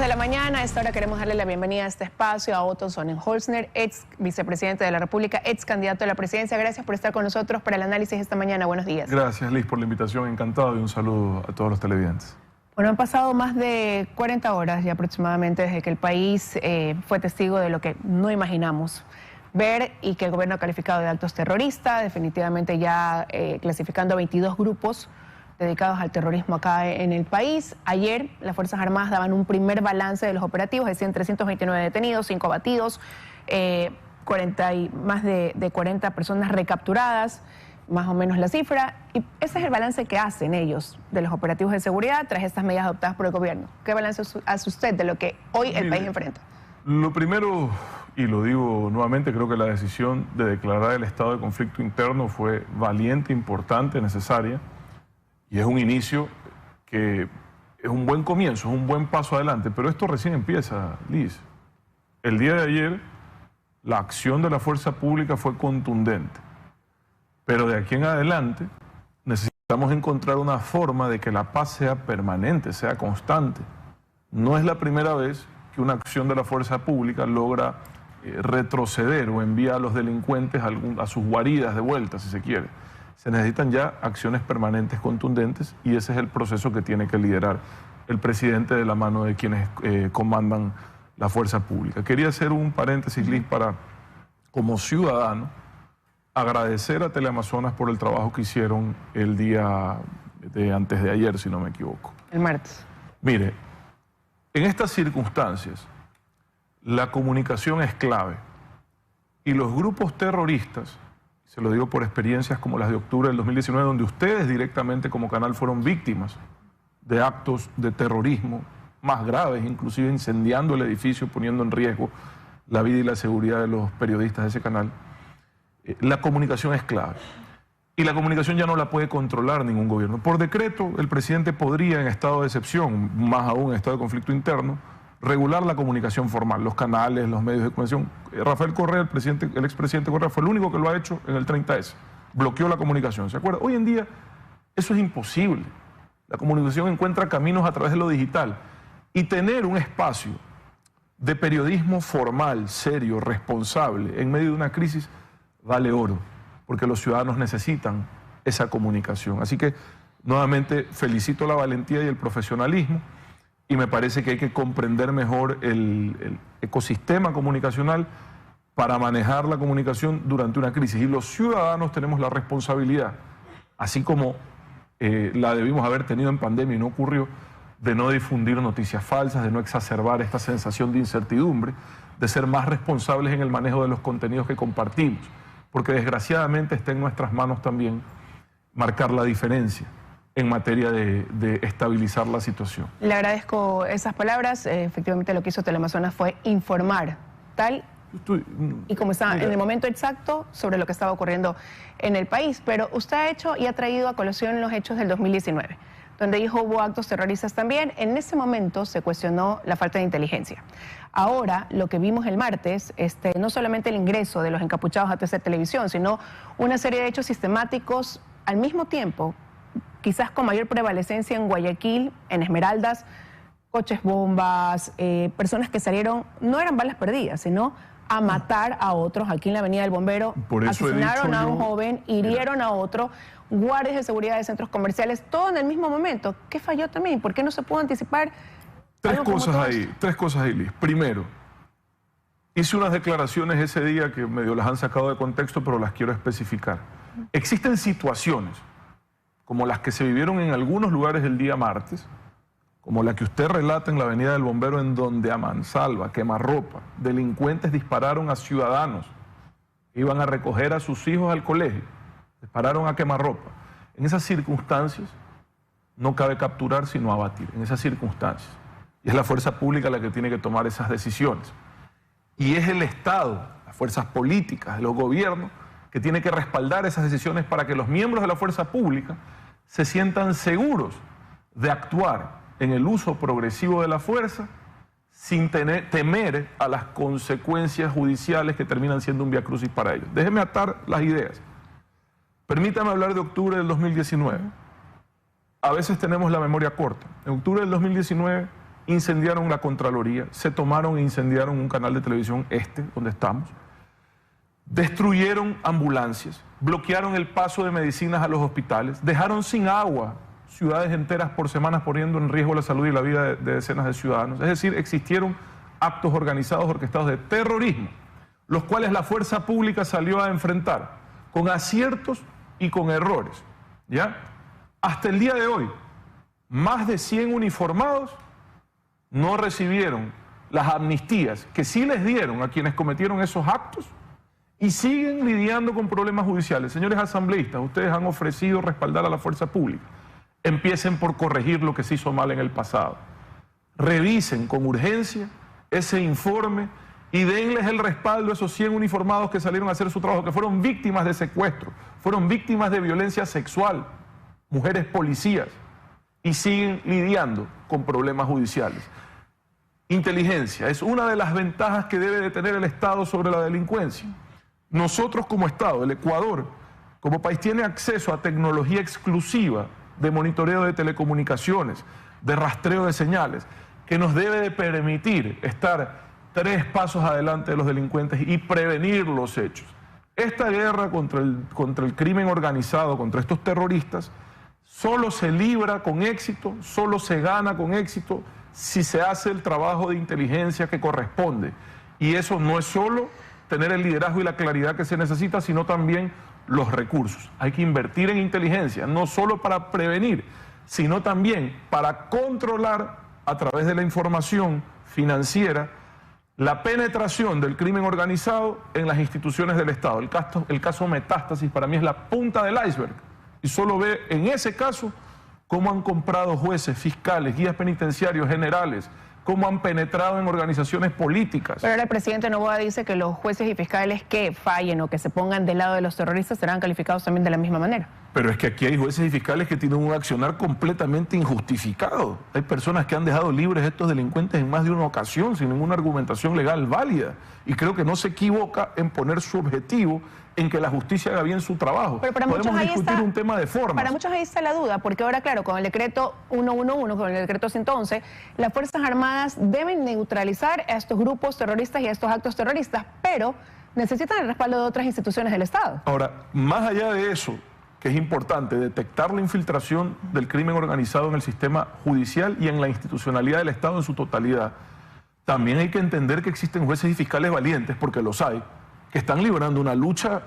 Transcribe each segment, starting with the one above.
de la mañana. A esta hora queremos darle la bienvenida a este espacio a Otto Sonnenholzner, ex vicepresidente de la República, ex candidato a la presidencia. Gracias por estar con nosotros para el análisis esta mañana. Buenos días. Gracias, Liz, por la invitación. Encantado y un saludo a todos los televidentes. Bueno, han pasado más de 40 horas ya aproximadamente desde que el país fue testigo de lo que no imaginamos ver y que el gobierno ha calificado de actos terroristas, definitivamente ya clasificando a 22 grupos dedicados al terrorismo acá en el país. Ayer las Fuerzas Armadas daban un primer balance de los operativos, decían 329 detenidos, 5 abatidos, más de 40 personas recapturadas, más o menos la cifra. Y ese es el balance que hacen ellos de los operativos de seguridad tras estas medidas adoptadas por el gobierno. ¿Qué balance hace usted de lo que hoy el país enfrenta? Lo primero, y lo digo nuevamente, creo que la decisión de declarar el estado de conflicto interno fue valiente, importante, necesaria. Y es un inicio que es un buen comienzo, es un buen paso adelante, pero esto recién empieza, Liz. El día de ayer la acción de la fuerza pública fue contundente, pero de aquí en adelante necesitamos encontrar una forma de que la paz sea permanente, sea constante. No es la primera vez que una acción de la fuerza pública logra retroceder o envía a los delincuentes a sus guaridas de vuelta, si se quiere. Se necesitan ya acciones permanentes contundentes y ese es el proceso que tiene que liderar el presidente de la mano de quienes comandan la fuerza pública. Quería hacer un paréntesis, Liz, para, como ciudadano, agradecer a Teleamazonas por el trabajo que hicieron el día de antes de ayer, si no me equivoco. El martes. Mire, en estas circunstancias, la comunicación es clave y los grupos terroristas, se lo digo por experiencias como las de octubre del 2019, donde ustedes directamente como canal fueron víctimas de actos de terrorismo más graves, inclusive incendiando el edificio, poniendo en riesgo la vida y la seguridad de los periodistas de ese canal. La comunicación es clave. Y la comunicación ya no la puede controlar ningún gobierno. Por decreto, el presidente podría, en estado de excepción, más aún en estado de conflicto interno, regular la comunicación formal, los canales, los medios de comunicación. Rafael Correa, el expresidente Correa, fue el único que lo ha hecho en el 30S. Bloqueó la comunicación, ¿se acuerda? Hoy en día eso es imposible. La comunicación encuentra caminos a través de lo digital. Y tener un espacio de periodismo formal, serio, responsable, en medio de una crisis, vale oro, porque los ciudadanos necesitan esa comunicación. Así que, nuevamente, felicito la valentía y el profesionalismo. Y me parece que hay que comprender mejor el ecosistema comunicacional para manejar la comunicación durante una crisis. Y los ciudadanos tenemos la responsabilidad, así como la debimos haber tenido en pandemia y no ocurrió, de no difundir noticias falsas, de no exacerbar esta sensación de incertidumbre, de ser más responsables en el manejo de los contenidos que compartimos. Porque desgraciadamente está en nuestras manos también marcar la diferencia en materia de estabilizar la situación. Le agradezco esas palabras. Efectivamente lo que hizo Teleamazonas fue informar tal y como estaba en el momento exacto sobre lo que estaba ocurriendo en el país. Pero usted ha hecho y ha traído a colación los hechos del 2019, donde dijo hubo actos terroristas también. En ese momento se cuestionó la falta de inteligencia. Ahora, lo que vimos el martes, no solamente el ingreso de los encapuchados a TC Televisión, sino una serie de hechos sistemáticos al mismo tiempo, quizás con mayor prevalecencia en Guayaquil, en Esmeraldas, coches bombas, personas que salieron, no eran balas perdidas, sino a matar a otros. Aquí en la Avenida del Bombero asesinaron a un joven, hirieron a otro, guardias de seguridad de centros comerciales, todo en el mismo momento. ¿Qué falló también? ¿Por qué no se pudo anticipar? Tres cosas ahí, Liz. Primero, hice unas declaraciones ese día que medio las han sacado de contexto, pero las quiero especificar. Existen situaciones como las que se vivieron en algunos lugares el día martes, como la que usted relata en la Avenida del Bombero, en donde a mansalva, quemarropa, delincuentes dispararon a ciudadanos que iban a recoger a sus hijos al colegio, dispararon a quemarropa. En esas circunstancias no cabe capturar sino abatir, en esas circunstancias. Y es la fuerza pública la que tiene que tomar esas decisiones. Y es el Estado, las fuerzas políticas, los gobiernos, que tiene que respaldar esas decisiones para que los miembros de la fuerza pública se sientan seguros de actuar en el uso progresivo de la fuerza sin temer a las consecuencias judiciales que terminan siendo un viacrucis para ellos. Déjeme atar las ideas. Permítame hablar de octubre del 2019. A veces tenemos la memoria corta. En octubre del 2019 incendiaron la Contraloría, se tomaron e incendiaron un canal de televisión, donde estamos, destruyeron ambulancias, bloquearon el paso de medicinas a los hospitales, dejaron sin agua ciudades enteras por semanas, poniendo en riesgo la salud y la vida de decenas de ciudadanos. Es decir, existieron actos organizados, orquestados de terrorismo, los cuales la fuerza pública salió a enfrentar con aciertos y con errores, ¿ya? Hasta el día de hoy, más de 100 uniformados no recibieron las amnistías que sí les dieron a quienes cometieron esos actos y siguen lidiando con problemas judiciales. Señores asambleístas, ustedes han ofrecido respaldar a la fuerza pública. Empiecen por corregir lo que se hizo mal en el pasado. Revisen con urgencia ese informe y denles el respaldo a esos 100 uniformados que salieron a hacer su trabajo, que fueron víctimas de secuestro, fueron víctimas de violencia sexual, mujeres policías, y siguen lidiando con problemas judiciales. Inteligencia es una de las ventajas que debe de tener el Estado sobre la delincuencia. Nosotros como Estado, el Ecuador, como país, tiene acceso a tecnología exclusiva de monitoreo de telecomunicaciones, de rastreo de señales, que nos debe de permitir estar 3 pasos adelante de los delincuentes y prevenir los hechos. Esta guerra contra el crimen organizado, contra estos terroristas, solo se libra con éxito, solo se gana con éxito si se hace el trabajo de inteligencia que corresponde. Y eso no es solo tener el liderazgo y la claridad que se necesita, sino también los recursos. Hay que invertir en inteligencia, no solo para prevenir, sino también para controlar a través de la información financiera la penetración del crimen organizado en las instituciones del Estado. El caso Metástasis para mí es la punta del iceberg y solo ve en ese caso cómo han comprado jueces, fiscales, guías penitenciarios, generales, cómo han penetrado en organizaciones políticas. Pero ahora el presidente Noboa dice que los jueces y fiscales que fallen o que se pongan del lado de los terroristas serán calificados también de la misma manera. Pero es que aquí hay jueces y fiscales que tienen un accionar completamente injustificado. Hay personas que han dejado libres a estos delincuentes en más de una ocasión sin ninguna argumentación legal válida. Y creo que no se equivoca en poner su objetivo en que la justicia haga bien su trabajo. Pero para podemos discutir un tema de formas. Para muchos ahí está la duda, porque ahora, claro, con el decreto 111, con el decreto 111, las Fuerzas Armadas deben neutralizar a estos grupos terroristas y a estos actos terroristas, pero necesitan el respaldo de otras instituciones del Estado. Ahora, más allá de eso, que es importante, detectar la infiltración del crimen organizado en el sistema judicial y en la institucionalidad del Estado en su totalidad, también hay que entender que existen jueces y fiscales valientes, porque los hay, que están librando una lucha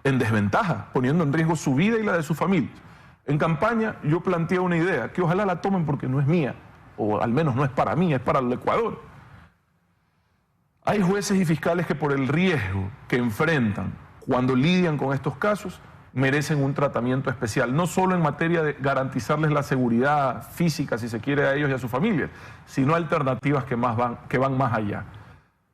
en desventaja, poniendo en riesgo su vida y la de sus familias. En campaña yo planteé una idea, que ojalá la tomen porque no es mía, o al menos no es para mí, es para el Ecuador. Hay jueces y fiscales que por el riesgo que enfrentan cuando lidian con estos casos, merecen un tratamiento especial, no solo en materia de garantizarles la seguridad física, si se quiere, a ellos y a sus familias, sino alternativas que van más allá,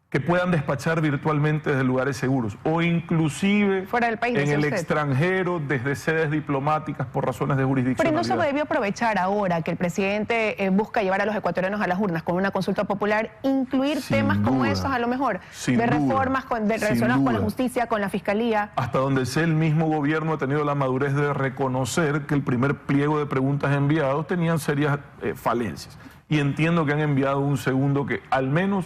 que puedan despachar virtualmente desde lugares seguros o inclusive fuera del país, en el extranjero desde sedes diplomáticas por razones de jurisdiccionalidad. Pero no se debió aprovechar ahora que el presidente busca llevar a los ecuatorianos a las urnas con una consulta popular, incluir temas como esos a lo mejor, de reformas relacionadas con la justicia, con la fiscalía. Hasta donde sé, el mismo gobierno ha tenido la madurez de reconocer que el primer pliego de preguntas enviados tenían serias falencias. Y entiendo que han enviado un segundo que al menos...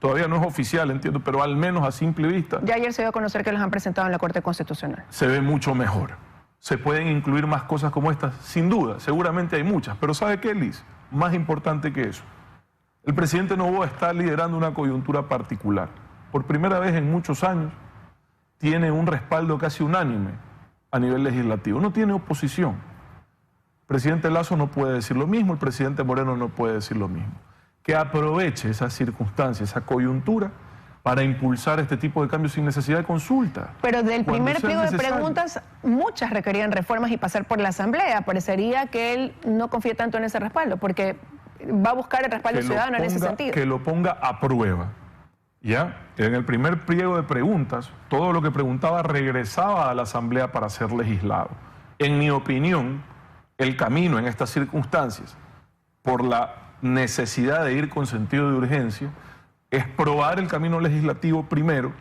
Todavía no es oficial, entiendo, pero al menos a simple vista. Ya ayer se dio a conocer que los han presentado en la Corte Constitucional. Se ve mucho mejor. Se pueden incluir más cosas como estas, sin duda, seguramente hay muchas. Pero ¿sabe qué, Liz? Más importante que eso. El presidente Noboa está liderando una coyuntura particular. Por primera vez en muchos años tiene un respaldo casi unánime a nivel legislativo. No tiene oposición. El presidente Lasso no puede decir lo mismo, el presidente Moreno no puede decir lo mismo. Que aproveche esa circunstancia, esa coyuntura, para impulsar este tipo de cambios sin necesidad de consulta. Pero del primer pliego de preguntas, muchas requerían reformas y pasar por la Asamblea. Parecería que él no confía tanto en ese respaldo, porque va a buscar el respaldo ciudadano en ese sentido. Que lo ponga a prueba. ¿Ya? En el primer pliego de preguntas, todo lo que preguntaba regresaba a la Asamblea para ser legislado. En mi opinión, el camino en estas circunstancias, por la necesidad de ir con sentido de urgencia, es probar el camino legislativo primero,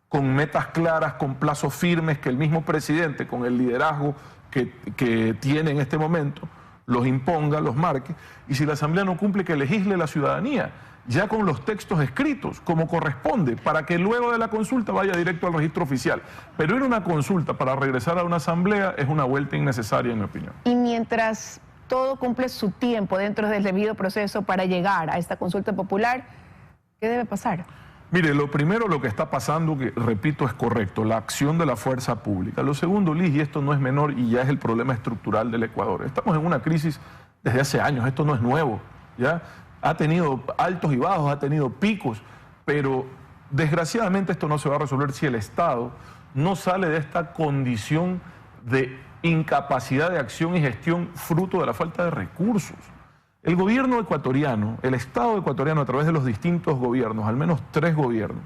con metas claras, con plazos firmes, que el mismo presidente, con el liderazgo que tiene en este momento, los imponga, los marque, y si la Asamblea no cumple, que legisle la ciudadanía, ya con los textos escritos, como corresponde, para que luego de la consulta vaya directo al registro oficial. Pero ir a una consulta para regresar a una Asamblea es una vuelta innecesaria, en mi opinión. Y mientras todo cumple su tiempo dentro del debido proceso para llegar a esta consulta popular, ¿qué debe pasar? Mire, lo primero, lo que está pasando, que repito es correcto, la acción de la fuerza pública. Lo segundo, Liz, y esto no es menor y ya es el problema estructural del Ecuador. Estamos en una crisis desde hace años, esto no es nuevo, ¿ya? Ha tenido altos y bajos, ha tenido picos, pero desgraciadamente esto no se va a resolver si el Estado no sale de esta condición de incapacidad de acción y gestión fruto de la falta de recursos. El gobierno ecuatoriano, el Estado ecuatoriano a través de los distintos gobiernos, al menos 3 gobiernos,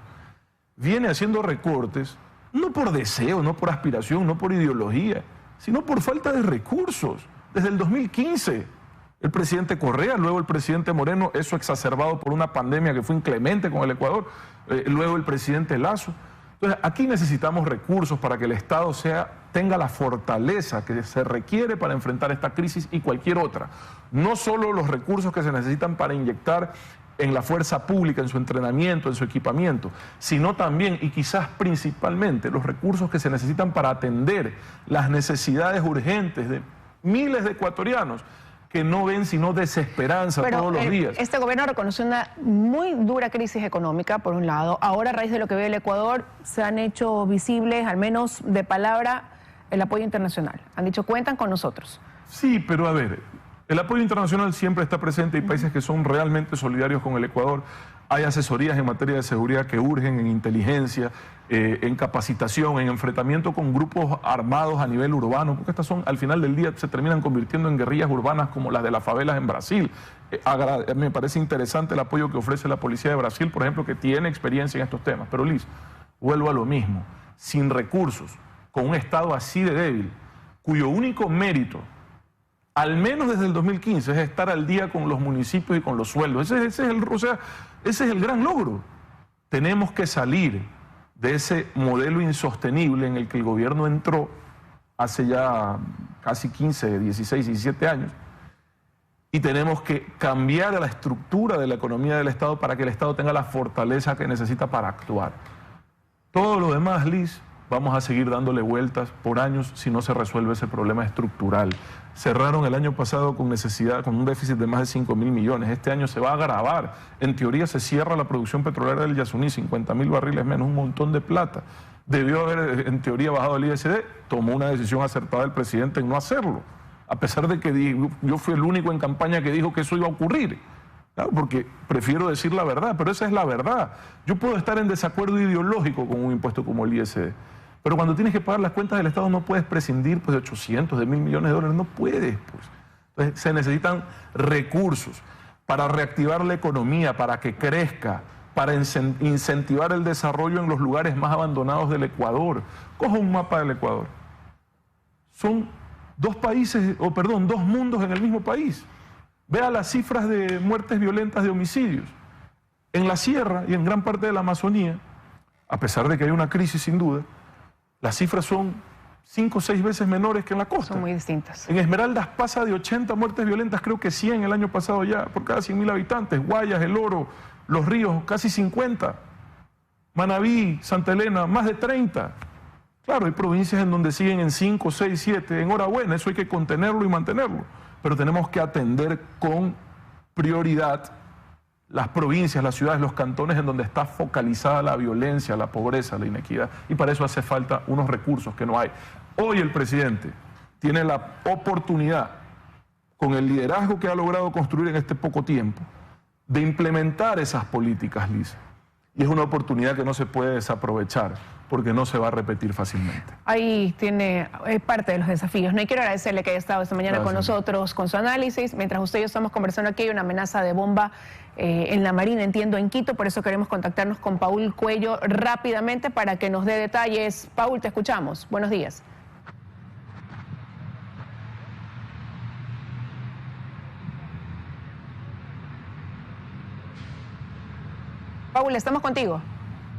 viene haciendo recortes, no por deseo, no por aspiración, no por ideología, sino por falta de recursos. Desde el 2015, el presidente Correa, luego el presidente Moreno, eso exacerbado por una pandemia que fue inclemente con el Ecuador, luego el presidente Lasso. Entonces, aquí necesitamos recursos para que el Estado tenga la fortaleza que se requiere para enfrentar esta crisis y cualquier otra. No solo los recursos que se necesitan para inyectar en la fuerza pública, en su entrenamiento, en su equipamiento, sino también y quizás principalmente los recursos que se necesitan para atender las necesidades urgentes de miles de ecuatorianos que no ven sino desesperanza todos los días. Este gobierno reconoció una muy dura crisis económica, por un lado. Ahora, a raíz de lo que ve el Ecuador, se han hecho visibles, al menos de palabra, el apoyo internacional. Han dicho, cuentan con nosotros. Sí, pero a ver, el apoyo internacional siempre está presente. Hay países que son realmente solidarios con el Ecuador. Hay asesorías en materia de seguridad que urgen en inteligencia, en capacitación, en enfrentamiento con grupos armados a nivel urbano, porque estas son, al final del día, se terminan convirtiendo en guerrillas urbanas como las de las favelas en Brasil. Me parece interesante el apoyo que ofrece la policía de Brasil, por ejemplo, que tiene experiencia en estos temas. Pero Liz, vuelvo a lo mismo, sin recursos, con un Estado así de débil, cuyo único mérito, al menos desde el 2015, es estar al día con los municipios y con los sueldos. Ese es el gran logro. Tenemos que salir de ese modelo insostenible en el que el gobierno entró hace ya casi 15, 16, 17 años, y tenemos que cambiar la estructura de la economía del Estado para que el Estado tenga la fortaleza que necesita para actuar. Todo lo demás, Liz, vamos a seguir dándole vueltas por años si no se resuelve ese problema estructural. Cerraron el año pasado con un déficit de más de 5.000 millones. Este año se va a agravar. En teoría se cierra la producción petrolera del Yasuní, 50.000 barriles menos, un montón de plata. Debió haber, en teoría, bajado el ISD. Tomó una decisión acertada el presidente en no hacerlo. A pesar de que yo fui el único en campaña que dijo que eso iba a ocurrir. Claro, porque prefiero decir la verdad, pero esa es la verdad. Yo puedo estar en desacuerdo ideológico con un impuesto como el ISD. Pero cuando tienes que pagar las cuentas del Estado no puedes prescindir de 800, de 1.000 millones de dólares, no puedes. Entonces se necesitan recursos para reactivar la economía, para que crezca, para incentivar el desarrollo en los lugares más abandonados del Ecuador. Coja un mapa del Ecuador. Son dos mundos en el mismo país. Vea las cifras de muertes violentas, de homicidios. En la sierra y en gran parte de la Amazonía, a pesar de que hay una crisis sin duda, las cifras son 5 o 6 veces menores que en la costa. Son muy distintas. En Esmeraldas pasa de 80 muertes violentas, creo que 100 el año pasado ya, por cada 100.000 habitantes. Guayas, El Oro, Los Ríos, casi 50. Manabí, Santa Elena, más de 30. Claro, hay provincias en donde siguen en 5, 6, 7. Enhorabuena, eso hay que contenerlo y mantenerlo. Pero tenemos que atender con prioridad las provincias, las ciudades, los cantones en donde está focalizada la violencia, la pobreza, la inequidad. Y para eso hace falta unos recursos que no hay. Hoy el presidente tiene la oportunidad, con el liderazgo que ha logrado construir en este poco tiempo, de implementar esas políticas, Liz. Y es una oportunidad que no se puede desaprovechar, porque no se va a repetir fácilmente. Ahí tiene parte de los desafíos. No, y quiero agradecerle que haya estado esta mañana con nosotros, con su análisis. Mientras usted y yo estamos conversando aquí, hay una amenaza de bomba en la Marina, entiendo, en Quito. Por eso queremos contactarnos con Paul Cuello rápidamente para que nos dé detalles. Paul, te escuchamos. Buenos días. Paul, estamos contigo.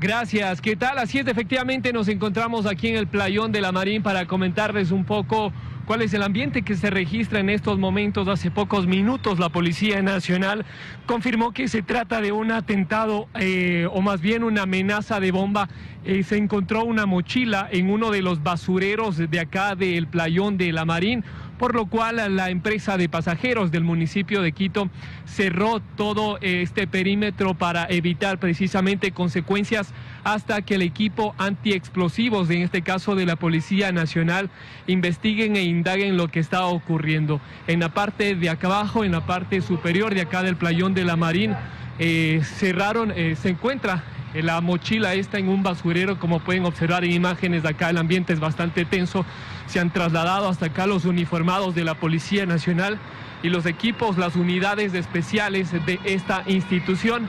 Gracias, ¿qué tal? Así es, efectivamente nos encontramos aquí en el playón de la Marín para comentarles un poco ¿Cuál es el ambiente que se registra en estos momentos? Hace pocos minutos la Policía Nacional confirmó que se trata de un atentado o más bien una amenaza de bomba. Se encontró una mochila en uno de los basureros de acá del playón de La Marín, por lo cual la empresa de pasajeros del municipio de Quito cerró todo este perímetro para evitar precisamente consecuencias hasta que el equipo antiexplosivos, en este caso de la Policía Nacional, investiguen e indaguen lo que está ocurriendo. En la parte de acá abajo, en la parte superior de acá del playón de La Marín, cerraron, se encuentra la mochila esta en un basurero, como pueden observar en imágenes de acá. El ambiente es bastante tenso. Se han trasladado hasta acá los uniformados de la Policía Nacional y los equipos, las unidades especiales de esta institución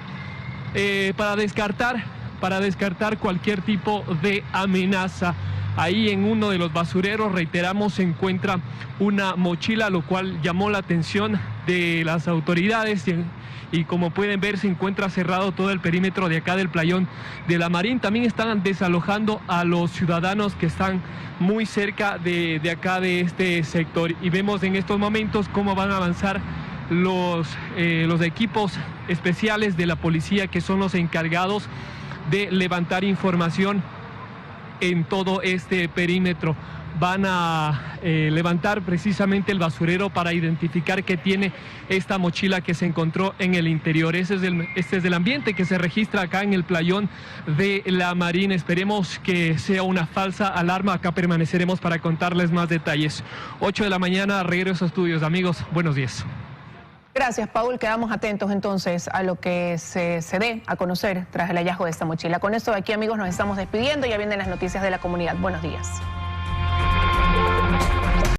para descartar cualquier tipo de amenaza. Ahí en uno de los basureros, reiteramos, se encuentra una mochila, lo cual llamó la atención de las autoridades. Y como pueden ver, se encuentra cerrado todo el perímetro de acá del playón de La Marín. También están desalojando a los ciudadanos que están muy cerca de acá de este sector. Y vemos en estos momentos cómo van a avanzar los equipos especiales de la policía, que son los encargados de levantar información en todo este perímetro. Van a levantar precisamente el basurero para identificar qué tiene esta mochila que se encontró en el interior. Este es el ambiente que se registra acá en el playón de La Marín. Esperemos que sea una falsa alarma. Acá permaneceremos para contarles más detalles. 8 de la mañana, regreso a estudios. Amigos, buenos días. Gracias, Paul. Quedamos atentos entonces a lo que se dé a conocer tras el hallazgo de esta mochila. Con esto de aquí, amigos, nos estamos despidiendo. Ya vienen las noticias de la comunidad. Buenos días.